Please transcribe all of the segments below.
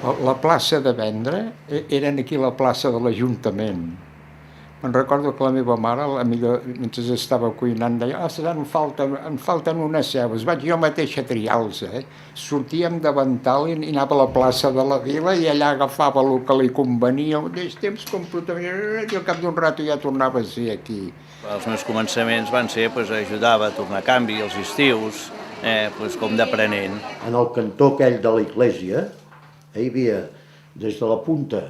La plaça de vendre eren aquí la plaça de l'Ajuntament. Me'n recordo que la meva mare, mentre estava cuinant, deia «Ostres, em falten unes cebes». Vaig jo mateix a triar-los, Sortíem de Vental i anava a la plaça de la Vila i allà agafava el que li convenia al mateix temps, i al cap d'un rato ja tornava a ser aquí. Els meus començaments van ser, ajudava a tornar a canvi els estius, com d'aprenent. En el cantó aquell de l'església, hi havia, des de la punta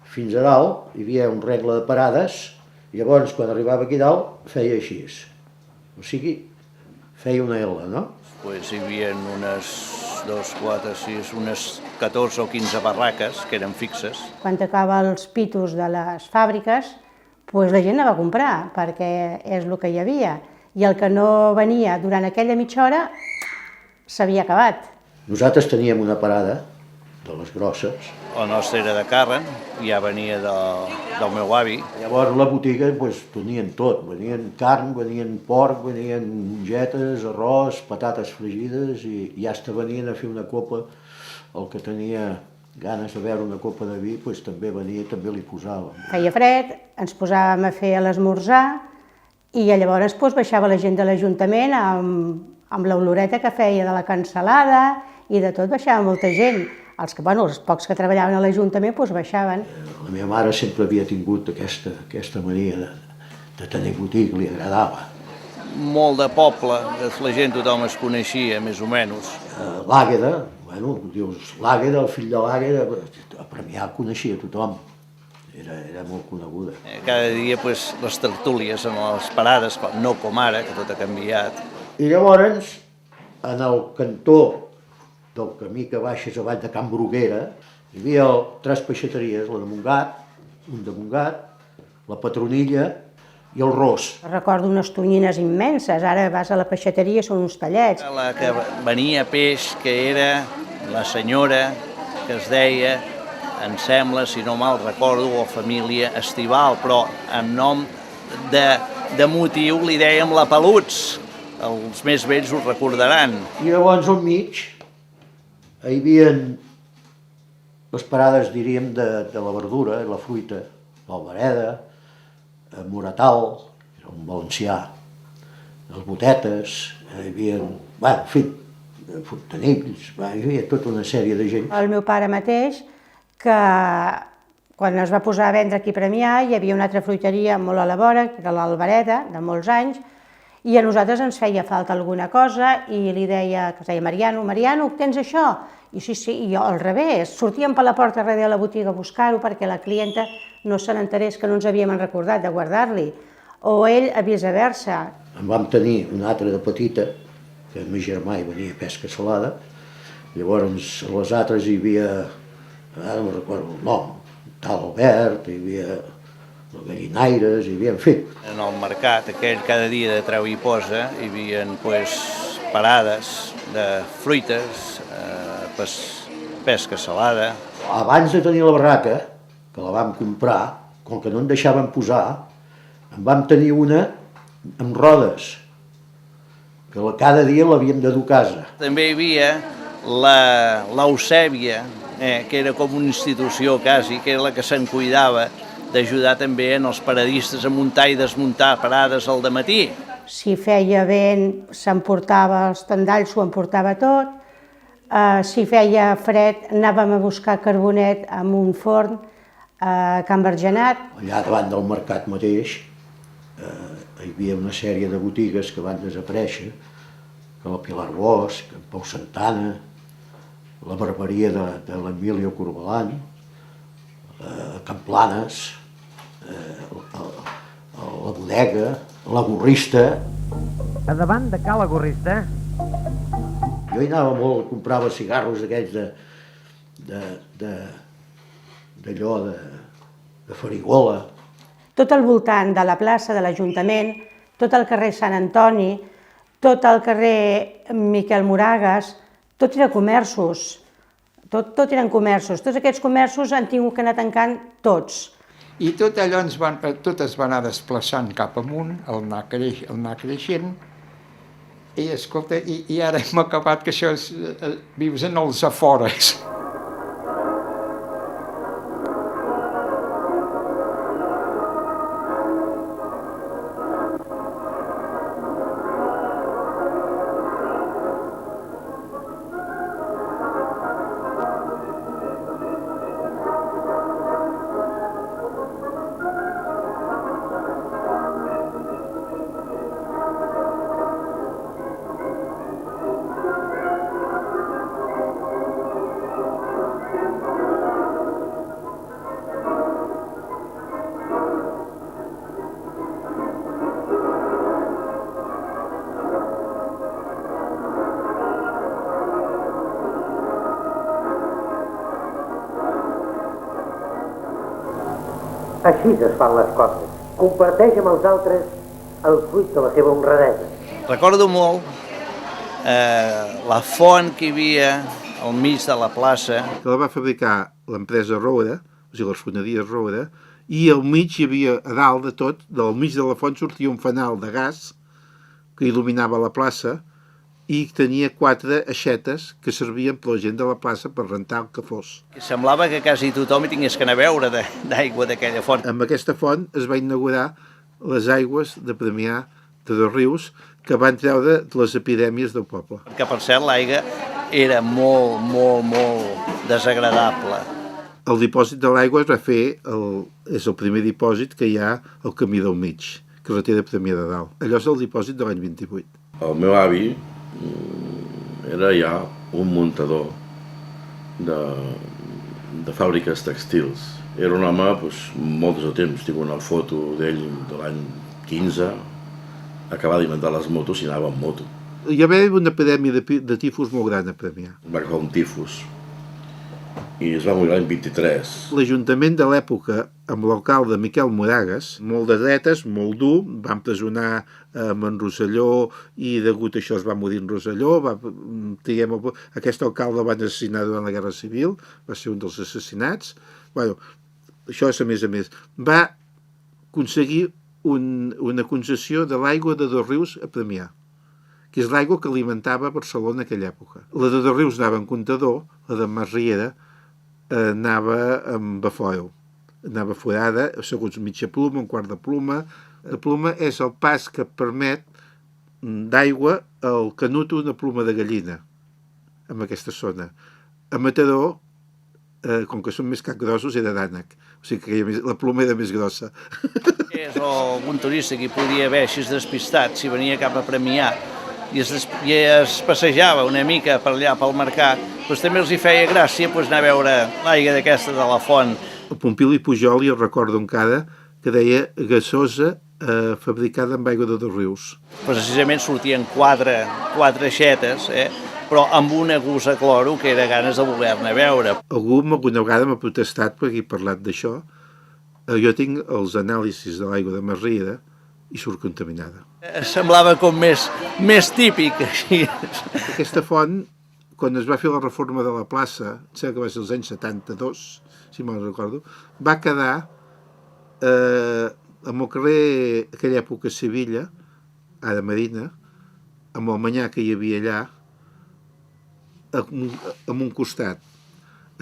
fins a dalt, hi havia un regle de parades, i llavors, quan arribava aquí dalt, feia així. O sigui, feia una L, no? Hi havia unes 2, 4, 6, unes 14 o 15 barraques que eren fixes. Quan tocava els pitos de les fàbriques, la gent anava a comprar, perquè és el que hi havia. I el que no venia durant aquella mitja hora s'havia acabat. Nosaltres teníem una parada de les grosses. La nostra era de Carren, ja venia del meu avi. Llavors la botiga tenien tot, venien carn, venien porc, venien mongetes, arròs, patates fregides i ja venien a fer una copa. El que tenia ganes de beure una copa de vi també venia i també li posava. Feia fred, ens posàvem a fer l'esmorzar i llavors baixava la gent de l'Ajuntament amb l'oloreta que feia de la cansalada i de tot baixava molta gent. Els pocs que treballaven a l'Ajuntament baixaven. La meva mare sempre havia tingut aquesta mania de tenir botiga, li agradava. Molt de poble, la gent tothom es coneixia, més o menys. L'Àgueda, dius l'Àgueda, el fill de l'Àgueda, a Premià coneixia tothom, era molt coneguda. Cada dia les tertúlies en les parades, no com ara, que tot ha canviat. I llavors, en el cantó del camí que baixes avall de Can Bruguera, hi havia 3 peixateries, la de Montgat, un de Montgat, la Petronilla i el Ros. Recordo unes tonyines immenses, ara vas a la peixateria, són uns tallets. La que venia peix, que era la senyora que es deia, em sembla, si no mal recordo, o família Estival, però amb nom de motiu li dèiem la Peluts. Els més vells ho recordaran. I llavors al mig hi havia les parades, diríem, de la verdura i la fruita, l'Albereda, Moratal, era un valencià, les botetes, hi havia, en fi, fontanills, hi havia tota una sèrie de gent. El meu pare mateix, que quan es va posar a vendre aquí a Premià, hi havia una altra fruiteria molt a la vora, que era l'Albereda, de molts anys, i a nosaltres ens feia falta alguna cosa i li deia, que es deia Mariano, tens això? I sí, i jo al revés, sortíem per la porta darrere de la botiga a buscar-ho perquè la clienta no se n'enterés que no ens havíem recordat de guardar-li, o ell a viceversa. En vam tenir una altra de petita, que el meu germà hi venia a pesca salada, llavors a les altres hi havia, ara no recordo el nom, tal Albert, hi havia gallinaires, hi havia, en fi. En el mercat, aquell cada dia de treu i posa, hi havia parades de fruites, pesca salada. Abans de tenir la barraca, que la vam comprar, com que no en deixaven posar, en vam tenir una amb rodes, que cada dia l'havíem de dur a casa. També hi havia l'Eusèbia, que era com una institució quasi, que era la que se'n cuidava d'ajudar també en els paradistes a muntar i desmuntar parades al dematí. Si feia vent, s'emportava els tendalls, s'ho emportava tot. Si feia fred, anàvem a buscar carbonet en un forn a Can Bergenat. Allà davant del mercat mateix hi havia una sèrie de botigues que van desaparèixer, que la Pilar Bosch, en Pau Santana, la barberia de l'Emilio Corbalan, Can Planes, la bodega, la gorrista. A davant de Cala Gorrista. Jo hi anava molt, comprava cigarros aquells d'allò de farigola. Tot al voltant de la plaça de l'Ajuntament, tot el carrer Sant Antoni, tot el carrer Miquel Moragas, tot eren comerços. Tot eren comerços. Tots aquests comerços han tingut que anar tancant tots. I tot allò tot es va anar desplaçant cap amunt, el anar creixent, i escolta, i ara hem acabat que això vius en els afores. Així es fan les coses. Comparteix amb els altres el fruit de la seva honradesa. Recordo molt la font que hi havia al mig de la plaça. Que la va fabricar l'empresa Roure, o sigui, les foneries Roure, i al mig hi havia, a dalt de tot, del mig de la font sortia un fanal de gas que il·luminava la plaça i tenia 4 aixetes que servien per la gent de la plaça per rentar el que fos. Semblava que quasi tothom hi tingués que anar a veure d'aigua d'aquella font. Amb aquesta font es va inaugurar les aigües de Premià de Dosrius que van treure les epidèmies del poble. Que per cert l'aigua era molt, molt, molt desagradable. El dipòsit de l'aigua es va fer, és el primer dipòsit que hi ha al camí del mig, carretera Premià de Dalt. Allò és el dipòsit de l'any 28. El meu avi era ja un muntador de fàbriques textils. Era un home molt de temps. Tinc una foto d'ell de l'any 15, acabava d'inventar les motos i anava amb moto. Hi va haver una epidèmia de tifus molt gran a Premià. Va agafar un tifus i es va morir l'any 23. L'Ajuntament de l'època, amb l'alcalde Miquel Moragues, molt de dretes, molt dur, va empresonar en Rosselló i degut a això es va morir en Rosselló. Aquest alcalde el van assassinar durant la Guerra Civil, va ser un dels assassinats. Això és a més. Va aconseguir una concessió de l'aigua de Dosrius a Premià, que és l'aigua que alimentava Barcelona en aquella època. La de Dosrius anava en comptador, la de Masriera anava amb bafoil, anava forada, segons mitja pluma, un quart de pluma. La pluma és el pas que permet d'aigua al Canut una pluma de gallina, en aquesta zona. A Mataró, com que són més capgrossos, era d'ànec, o sigui que la pluma era més grossa. És algun turista que hi podia haver així despistat, si venia cap a Premià i es passejava una mica per allà pel mercat, també els hi feia gràcia anar a veure l'aigua d'aquesta de la font. El Pompili Pujol, jo recordo encara, que deia gasosa fabricada amb aigua de Dosrius. Precisament sortien 4 aixetes, però amb una gusa cloro que era ganes de voler-ne veure. Algú alguna vegada m'ha protestat perquè he parlat d'això. Jo tinc els anàlisis de l'aigua de Masriera i surt contaminada. Semblava com més típic. Aquesta font, quan es va fer la reforma de la plaça, sembla que va ser els anys 72, si me'n recordo, va quedar amb el carrer, aquella època a Sevilla, ara Marina, amb el manyà que hi havia allà, en un costat.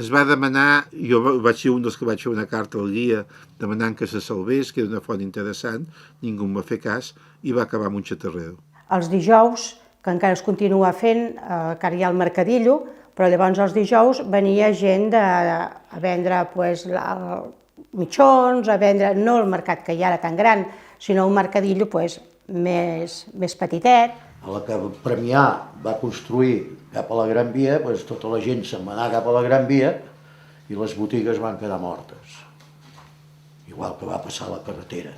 Es va demanar, jo vaig ser un dels que vaig fer una carta al guia demanant que se salvés, que era una font interessant, ningú em va fer cas i va acabar amb un xatarrero. Els dijous, que encara es continua fent, encara hi ha el mercadillo, però llavors els dijous venia gent a vendre mitjons, a vendre no el mercat que hi ha ara tan gran, sinó un mercadillo més petitet. A la que Premià va construir cap a la Gran Via, tota la gent se'n va anar cap a la Gran Via i les botigues van quedar mortes. Igual que va passar a la carretera.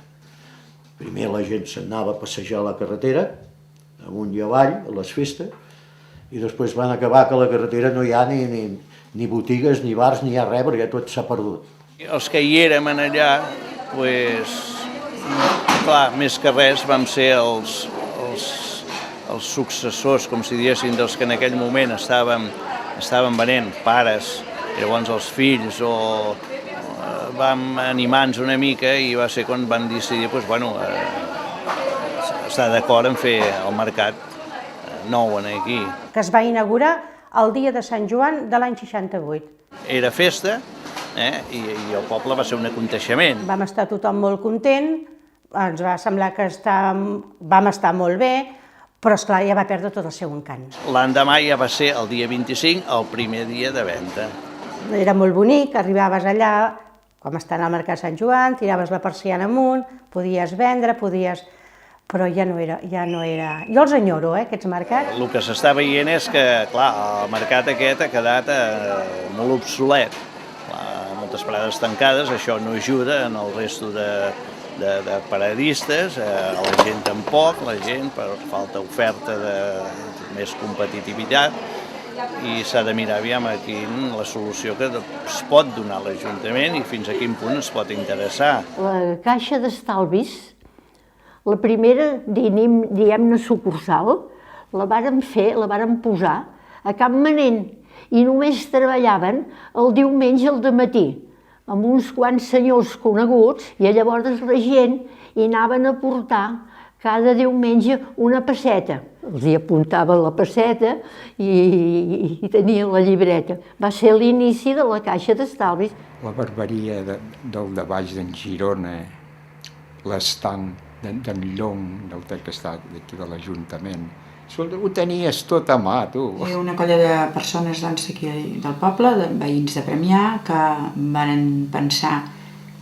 Primer la gent se'n anava a passejar a la carretera, amunt i avall, a les festes, i després van acabar que a la carretera no hi ha ni botigues, ni bars, ni hi ha res, perquè tot s'ha perdut. Els que hi érem allà, clar, més que res vam ser els successors, com si diguéssim, dels que en aquell moment estaven venent, pares, llavors els fills, o vam animar-nos una mica i va ser quan vam decidir estar d'acord en fer el mercat nou aquí. Que es va inaugurar el dia de Sant Joan de l'any 68. Era festa i el poble va ser un aconteixement. Vam estar tothom molt content, ens va semblar que vam estar molt bé, però esclar, ja va perdre tot el seu encant. L'endemà ja va ser el dia 25, el primer dia de venda. Era molt bonic, arribaves allà, com estant al mercat Sant Joan, tiraves la persiana amunt, podies vendre, però ja no era... Jo els enyoro, aquests mercats. El que s'està veient és que, clar, el mercat aquest ha quedat molt obsolet. Moltes parades tancades, això no ajuda en el resto de paradistes, a la gent tampoc, la gent per falta d'oferta de més competitivitat, i s'ha de mirar aviam a la solució que es pot donar a l'Ajuntament i fins a quin punt es pot interessar. La caixa d'estalvis, la primera, diguem-ne, sucursal, la vàrem posar a Can Manent i només treballaven el diumenge al dematí amb uns quants senyors coneguts i llavors la gent hi anaven a portar cada diumenge una pesseta. Els hi apuntava la pesseta i tenien la llibreta. Va ser l'inici de la caixa d'estalvis. La barberia del de baix d'en Girona, l'estanc d'en Llong, del que està d'aquí de l'Ajuntament. Ho tenies tot a mà, tu. Hi ha una colla de persones d'aquí del poble, de veïns de Premià, que van pensar,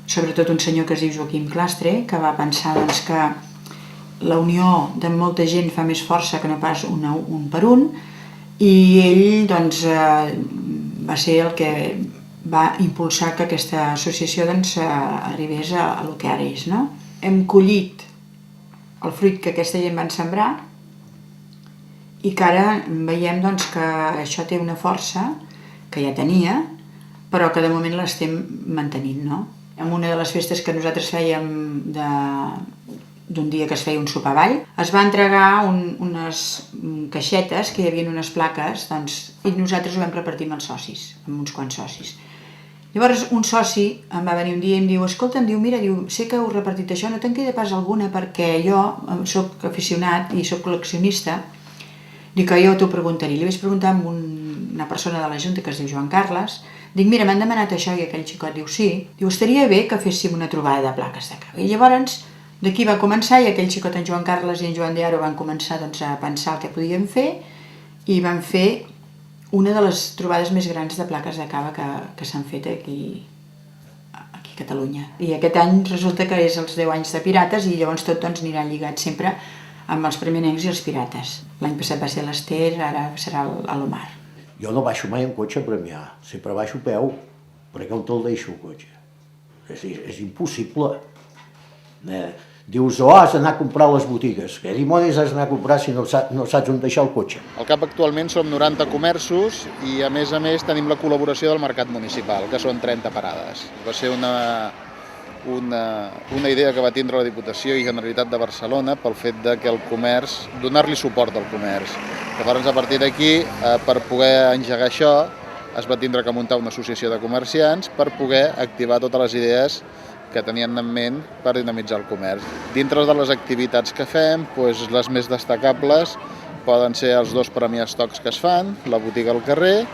sobretot un senyor que es diu Joaquim Clastre, que va pensar que la unió de molta gent fa més força que no pas un per un, i ell va ser el que va impulsar que aquesta associació arribés a lo que ara és. Hem collit el fruit que aquesta gent van sembrar i que ara veiem que això té una força que ja tenia, però que de moment l'estem mantenint. En una de les festes que nosaltres fèiem d'un dia que es feia un sopar-ball, es va entregar unes caixetes que hi havia unes plaques i nosaltres ho vam repartir amb els socis, amb uns quants socis. Llavors un soci em va venir un dia i em diu: escolta, mira, sé que heu repartit això, no te'n queda pas alguna perquè jo soc aficionat i soc col·leccionista, dic que jo t'ho preguntaré. Li vaig preguntar a una persona de la Junta que es diu Joan Carles, dic: mira, m'han demanat això, i aquell xicot diu: sí. Diu: estaria bé que féssim una trobada de plaques de cava. I llavors d'aquí va començar, i aquell xicot, en Joan Carles i en Joan de Aro, van començar a pensar el que podíem fer i van fer una de les trobades més grans de plaques de cava que s'han fet aquí a Catalunya. I aquest any resulta que és els 10 anys de Pirates i llavors tot anirà lligat sempre amb els primerencs i els pirates. L'any passat va ser l'Ester, ara serà l'Omar. Jo no baixo mai en cotxe a Premià, sempre baixo a peu, perquè on te'l deixo el cotxe? És impossible. Dius: has d'anar a comprar a les botigues. Què dimonis has d'anar a comprar si no saps on deixar el cotxe? Al CAP actualment som 90 comerços i a més tenim la col·laboració del Mercat Municipal, que són 30 parades. Va ser una idea que va tindre la Diputació i Generalitat de Barcelona pel fet de que el comerç, donar-li suport al comerç. Llavors, a partir d'aquí, per poder engegar això, es va tindre que muntar una associació de comerciants per poder activar totes les idees que tenien en ment per dinamitzar el comerç. Dintre de les activitats que fem, les més destacables poden ser els 2 premiastocs que es fan, la botiga al carrer,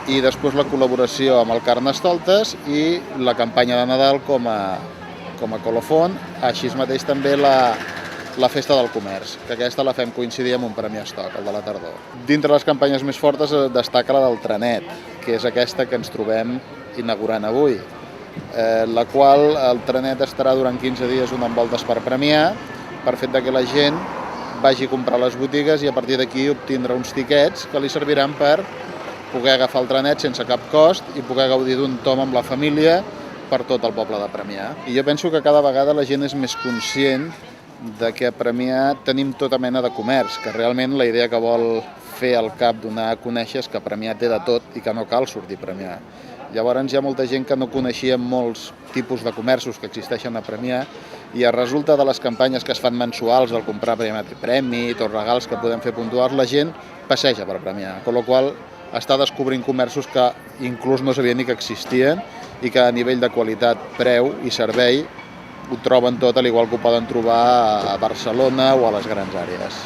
i després la col·laboració amb el Carnestoltes i la campanya de Nadal com a colofon, així mateix també la festa del comerç, que aquesta la fem coincidir amb un premiastoc, el de la tardor. Dintre les campanyes més fortes destaca la del trenet, que és aquesta que ens trobem inaugurant avui, la qual el trenet estarà durant 15 dies donant voltes per Premià, per fet que la gent vagi a comprar a les botigues i a partir d'aquí obtindrà uns tiquets que li serviran per poder agafar el trenet sense cap cost i poder gaudir d'un tom amb la família per tot el poble de Premià. I jo penso que cada vegada la gent és més conscient de que a Premià tenim tota mena de comerç, que realment la idea que vol fer el CAP donar a conèixer és que Premià té de tot i que no cal sortir a Premià. Llavors hi ha molta gent que no coneixia molts tipus de comerços que existeixen a Premià i a resulta de les campanyes que es fan mensuals del comprar premi, tots regals que podem fer puntuals, la gent passeja per Premià, amb la qual està descobrint comerços que inclús no sabien ni que existien i que a nivell de qualitat, preu i servei ho troben tot, al igual que ho poden trobar a Barcelona o a les grans àrees.